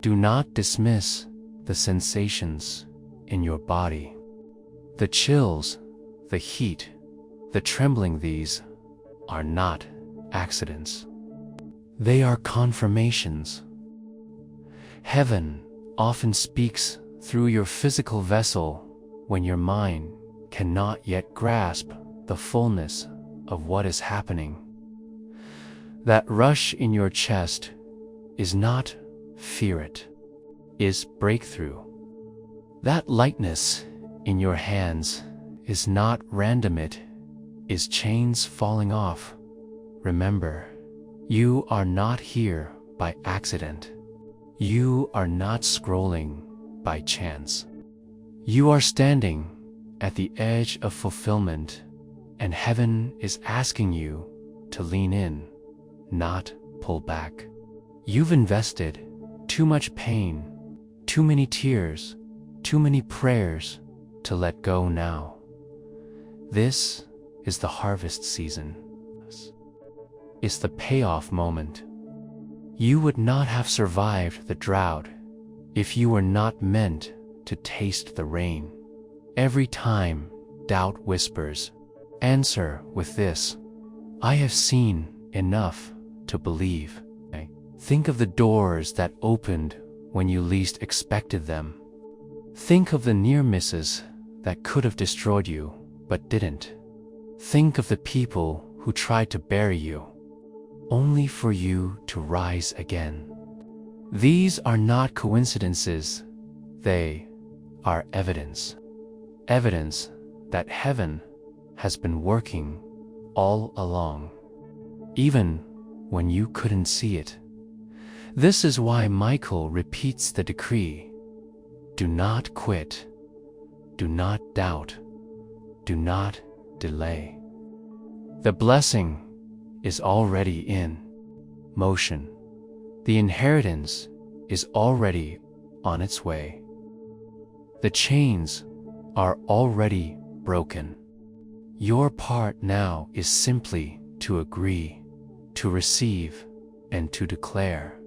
[SPEAKER 1] Do not dismiss the sensations in your body. The chills, the heat, the trembling, these are not accidents. They are confirmations. Heaven often speaks through your physical vessel when your mind cannot yet grasp the fullness of what is happening. That rush in your chest is not fear, it is breakthrough. That lightness in your hands is not random, it is chains falling off. Remember, you are not here by accident. You are not scrolling by chance. You are standing at the edge of fulfillment, and heaven is asking you to lean in, not pull back. You've invested too much pain, too many tears, too many prayers to let go now. This is the harvest season. It's the payoff moment. You would not have survived the drought if you were not meant to taste the rain. Every time doubt whispers, answer with this: I have seen enough to believe. Think of the doors that opened when you least expected them. Think of the near misses that could have destroyed you, but didn't. Think of the people who tried to bury you, only for you to rise again. These are not coincidences. They are evidence. Evidence that heaven has been working all along, even when you couldn't see it. This is why Michael repeats the decree: do not quit, do not doubt, do not delay. The blessing is already in motion. The inheritance is already on its way. The chains are already broken. Your part now is simply to agree, to receive, and to declare,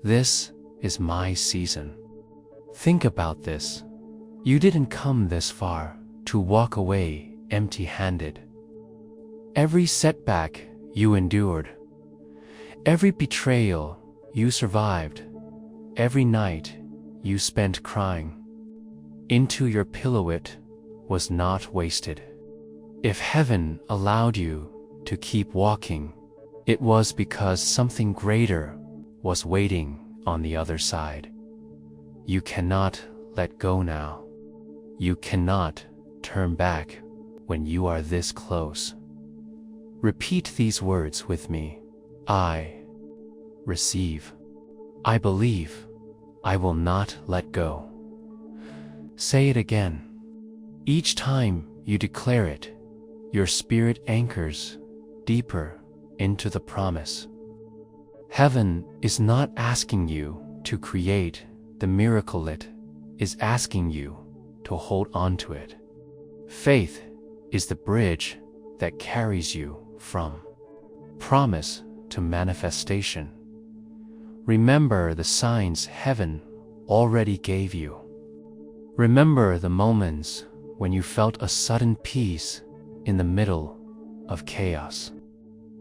[SPEAKER 1] "This is my season." Think about this. You didn't come this far to walk away empty-handed. Every setback you endured, every betrayal you survived, every night you spent crying into your pillowet was not wasted. If heaven allowed you to keep walking, it was because something greater was waiting on the other side. You cannot let go now. You cannot turn back when you are this close. Repeat these words with me. I receive. I believe. I will not let go. Say it again. Each time you declare it, your spirit anchors deeper into the promise. Heaven is not asking you to create the miracle, it is asking you to hold on to it. Faith is the bridge that carries you from promise to manifestation. Remember the signs heaven already gave you. Remember the moments when you felt a sudden peace in the middle of chaos.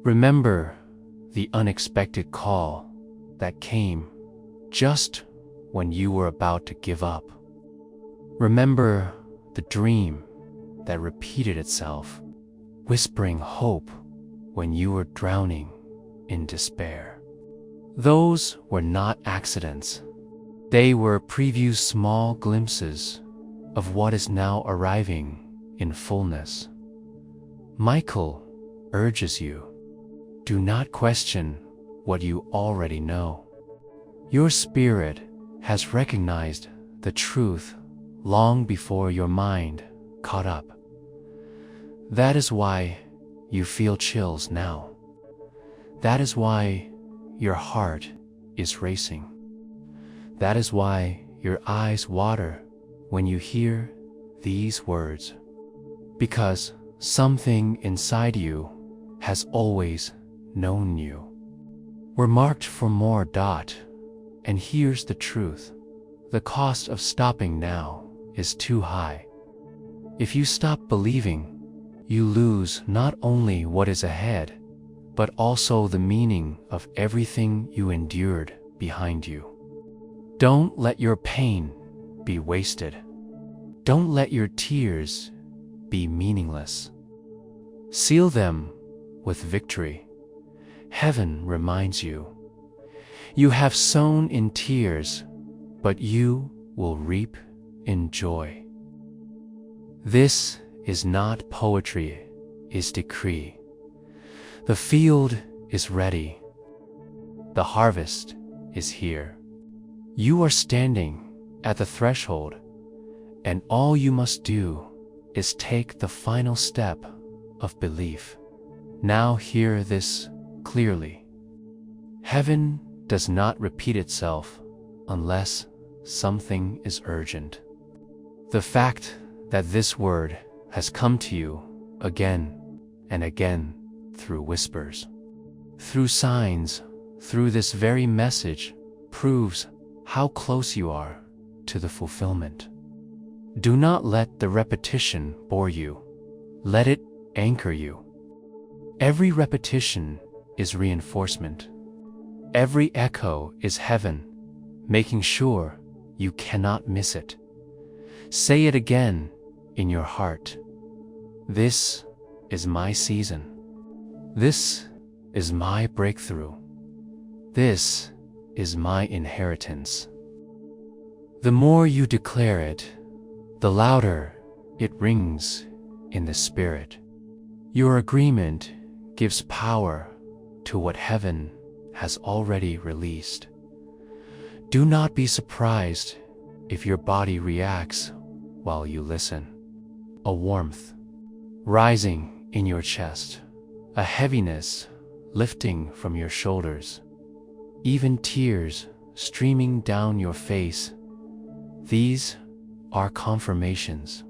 [SPEAKER 1] Remember the unexpected call that came just when you were about to give up. Remember the dream that repeated itself, whispering hope when you were drowning in despair. Those were not accidents. They were preview small glimpses of what is now arriving in fullness. Michael urges you, do not question what you already know. Your spirit has recognized the truth long before your mind caught up. That is why you feel chills now. That is why your heart is racing. That is why your eyes water when you hear these words. Because something inside you has always known you. We're marked for more. And here's the truth. The cost of stopping now is too high. If you stop believing, you lose not only what is ahead, but also the meaning of everything you endured behind you. Don't let your pain be wasted. Don't let your tears be meaningless. Seal them with victory. Heaven reminds you, you have sown in tears, but you will reap in joy. This is not poetry, is decree. The field is ready. The harvest is here. You are standing at the threshold, and all you must do is take the final step of belief. Now hear this clearly. Heaven does not repeat itself unless something is urgent. The fact that this word has come to you again and again through whispers, through signs, through this very message proves how close you are to the fulfillment. Do not let the repetition bore you. Let it anchor you. Every repetition is reinforcement. Every echo is heaven, making sure you cannot miss it. Say it again in your heart. This is my season. This is my breakthrough. This is my inheritance. The more you declare it, the louder it rings in the spirit. Your agreement gives power to what heaven has already released. Do not be surprised if your body reacts while you listen. A warmth rising in your chest, a heaviness lifting from your shoulders, even tears streaming down your face. These are confirmations.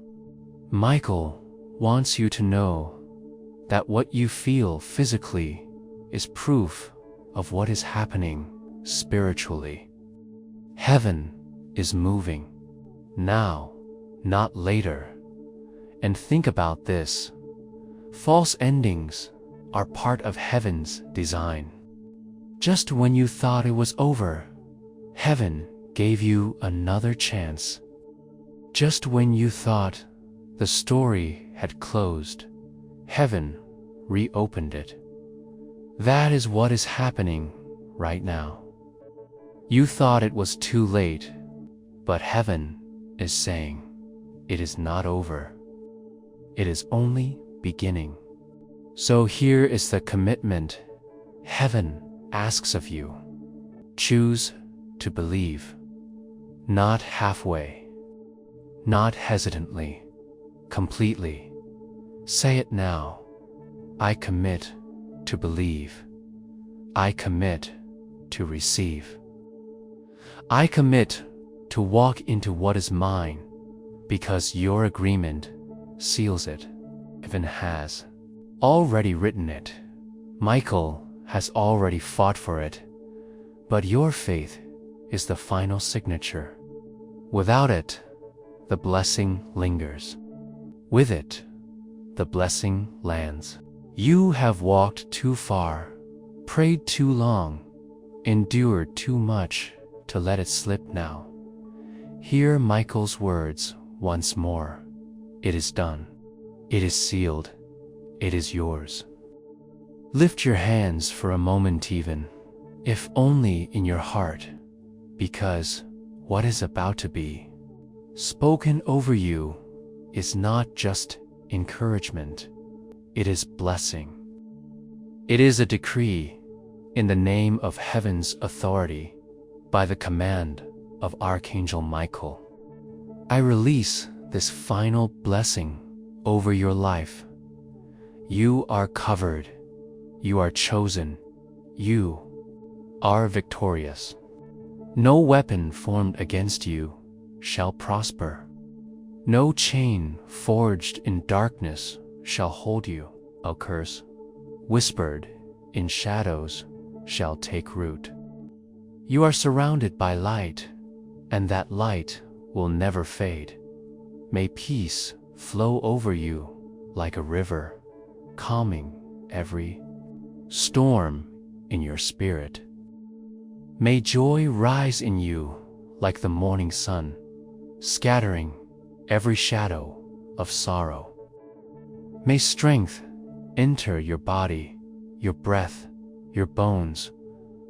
[SPEAKER 1] Michael wants you to know that what you feel physically is proof of what is happening spiritually. Heaven is moving now, not later. And think about this. False endings are part of heaven's design. Just when you thought it was over, heaven gave you another chance. Just when you thought the story had closed, heaven reopened it. That is what is happening right now. You thought it was too late, but heaven is saying, it is not over. It is only beginning. So here is the commitment heaven asks of you. Choose to believe, not halfway, not hesitantly, completely. Say it now. I commit to believe. I commit to receive. I commit to walk into what is mine, because your agreement seals it. Heaven has already written it. Michael has already fought for it. But your faith is the final signature. Without it, the blessing lingers. With it, the blessing lands. You have walked too far, prayed too long, endured too much to let it slip now. Hear Michael's words once more. It is done. It is sealed. It is yours. Lift your hands for a moment even, if only in your heart, because what is about to be spoken over you is not just encouragement, it is blessing. It is a decree in the name of heaven's authority, by the command of Archangel Michael. I release this final blessing over your life. You are covered. You are chosen. You are victorious. No weapon formed against you shall prosper. No chain forged in darkness shall hold you. A curse whispered in shadows shall take root. You are surrounded by light, and that light will never fade. May peace flow over you like a river, calming every storm in your spirit. May joy rise in you like the morning sun, scattering every shadow of sorrow. May strength enter your body, your breath, your bones,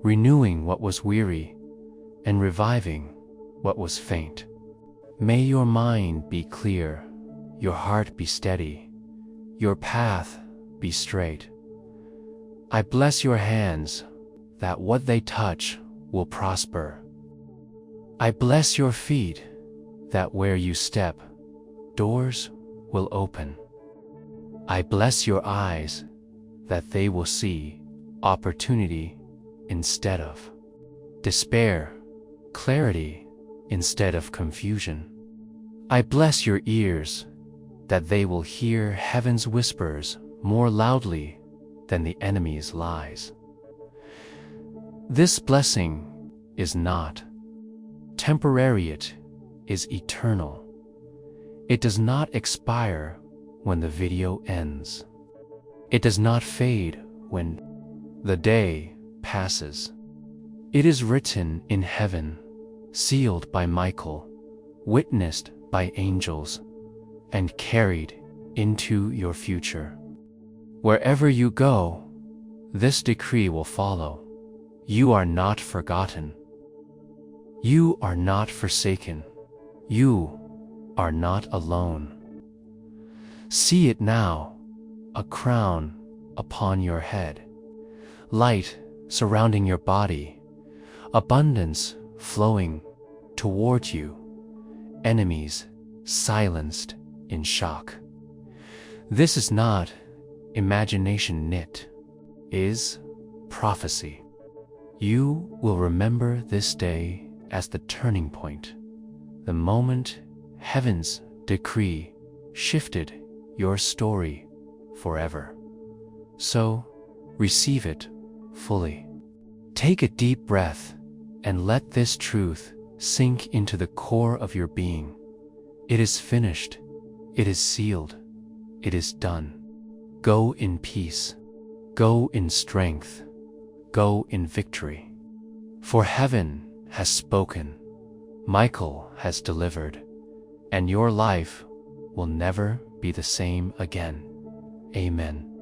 [SPEAKER 1] renewing what was weary and reviving what was faint. May your mind be clear, your heart be steady, your path be straight. I bless your hands that what they touch will prosper. I bless your feet that where you step, doors will open. I bless your eyes that they will see opportunity instead of despair, clarity instead of confusion. I bless your ears that they will hear heaven's whispers more loudly than the enemy's lies. This blessing is not temporary, it is eternal. It does not expire when the video ends. It does not fade when the day passes. It is written in heaven, sealed by Michael, witnessed by angels, and carried into your future. Wherever you go, this decree will follow. You are not forgotten. You are not forsaken. You are not alone. See it now, a crown upon your head, light surrounding your body, abundance flowing toward you, enemies silenced in shock. This is not imagination, it is prophecy. You will remember this day as the turning point, the moment heaven's decree shifted your story forever. So, receive it fully. Take a deep breath and let this truth sink into the core of your being. It is finished. It is sealed. It is done. Go in peace. Go in strength. Go in victory. For heaven has spoken. Michael has delivered. And your life will never be the same again. Amen.